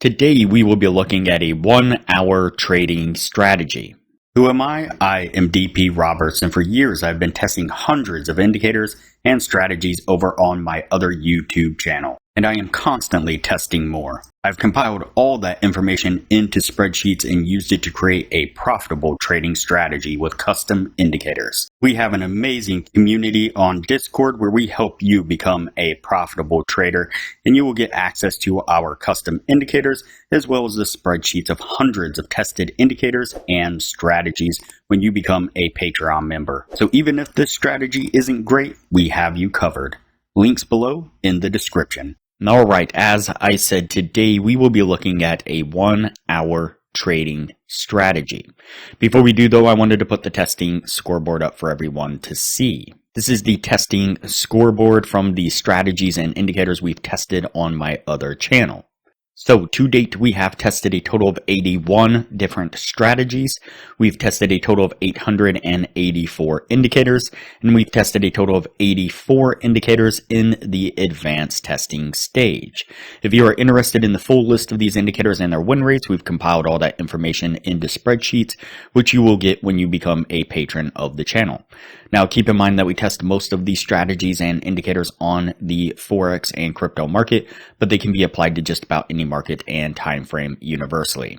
Today we will be looking at a 1-hour trading strategy. Who am I? I am DP Roberts, and for years I've been testing hundreds of indicators and strategies over on my other YouTube channel, and I am constantly testing more. I've compiled all that information into spreadsheets and used it to create a profitable trading strategy with custom indicators. We have an amazing community on Discord where we help you become a profitable trader, and you will get access to our custom indicators as well as the spreadsheets of hundreds of tested indicators and strategies when you become a Patreon member. So even if this strategy isn't great, we have you covered. Links below in the description. Alright, as I said, today we will be looking at a 1-hour trading strategy. Before we do though, I wanted to put the testing scoreboard up for everyone to see. This is the testing scoreboard from the strategies and indicators we've tested on my other channel. So to date, we have tested a total of 81 different strategies. We've tested a total of 884 indicators, and we've tested a total of 84 indicators in the advanced testing stage. If you are interested in the full list of these indicators and their win rates, we've compiled all that information into spreadsheets, which you will get when you become a patron of the channel. Now, keep in mind that we test most of these strategies and indicators on the Forex and crypto market, but they can be applied to just about any market and time frame universally.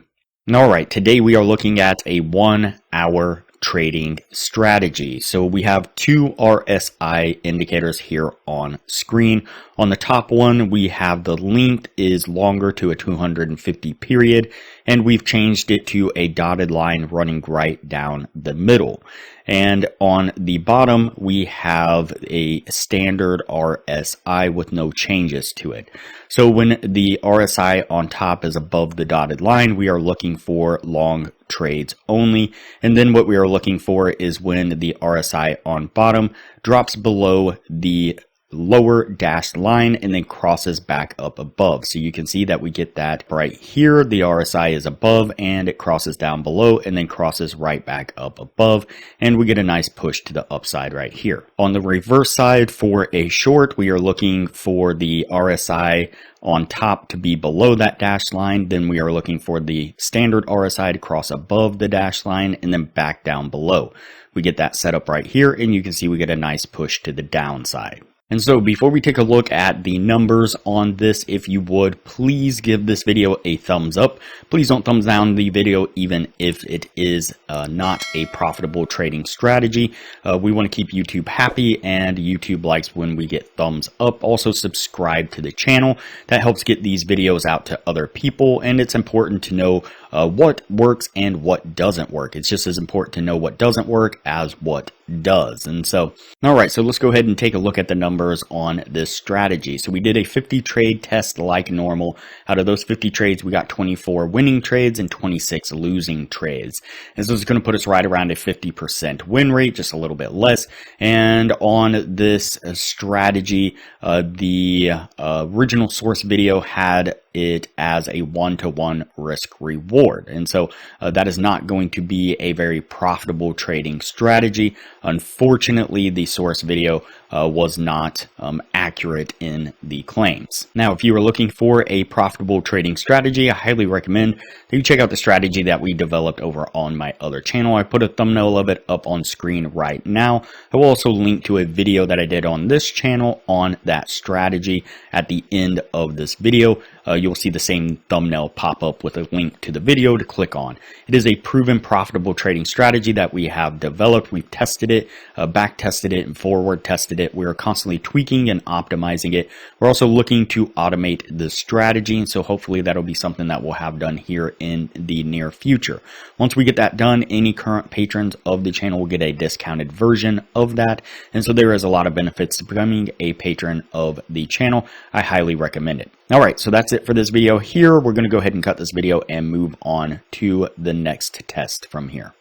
Alright, today we are looking at a 1-hour trading strategy. So we have two RSI indicators here on screen. On the top one, we have the length is longer to a 250 period, and we've changed it to a dotted line running right down the middle. And on the bottom, we have a standard RSI with no changes to it. So when the RSI on top is above the dotted line, we are looking for long trades only. And then what we are looking for is when the RSI on bottom drops below the lower dashed line and then crosses back up above. So you can see that we get that right here. The RSI is above and it crosses down below and then crosses right back up above, and we get a nice push to the upside right here. On the reverse side, for a short, we are looking for the RSI on top to be below that dashed line. Then we are looking for the standard RSI to cross above the dashed line and then back down below. We get that set up right here, and you can see we get a nice push to the downside. And so before we take a look at the numbers on this, if you would, please give this video a thumbs up. Please don't thumbs down the video even if it is not a profitable trading strategy. We want to keep YouTube happy, and YouTube likes when we get thumbs up. Also subscribe to the channel. That helps get these videos out to other people, and it's important to know what works and what doesn't work. It's just as important to know what doesn't work as what does. And so, alright, so let's go ahead and take a look at the numbers on this strategy. So we did a 50 trade test like normal. Out of those 50 trades, we got 24 winning trades and 26 losing trades. And so it's going to put us right around a 50% win rate, just a little bit less. And on this strategy, the original source video had it as a 1-to-1 risk reward. And so that is not going to be a very profitable trading strategy. Unfortunately, the source video was not accurate in the claims. Now, if you are looking for a profitable trading strategy, I highly recommend that you check out the strategy that we developed over on my other channel. I put a thumbnail of it up on screen right now. I will also link to a video that I did on this channel on that strategy at the end of this video. You'll see the same thumbnail pop up with a link to the video to click on. It is a proven profitable trading strategy that we have developed. We've tested it, back tested it, and forward tested it. We're constantly tweaking and optimizing it. We're also looking to automate the strategy, and so hopefully that'll be something that we'll have done here in the near future. Once we get that done, any current patrons of the channel will get a discounted version of that, and so there is a lot of benefits to becoming a patron of the channel. I highly recommend it. Alright, so that's it for this video here. We're going to go ahead and cut this video and move on to the next test from here.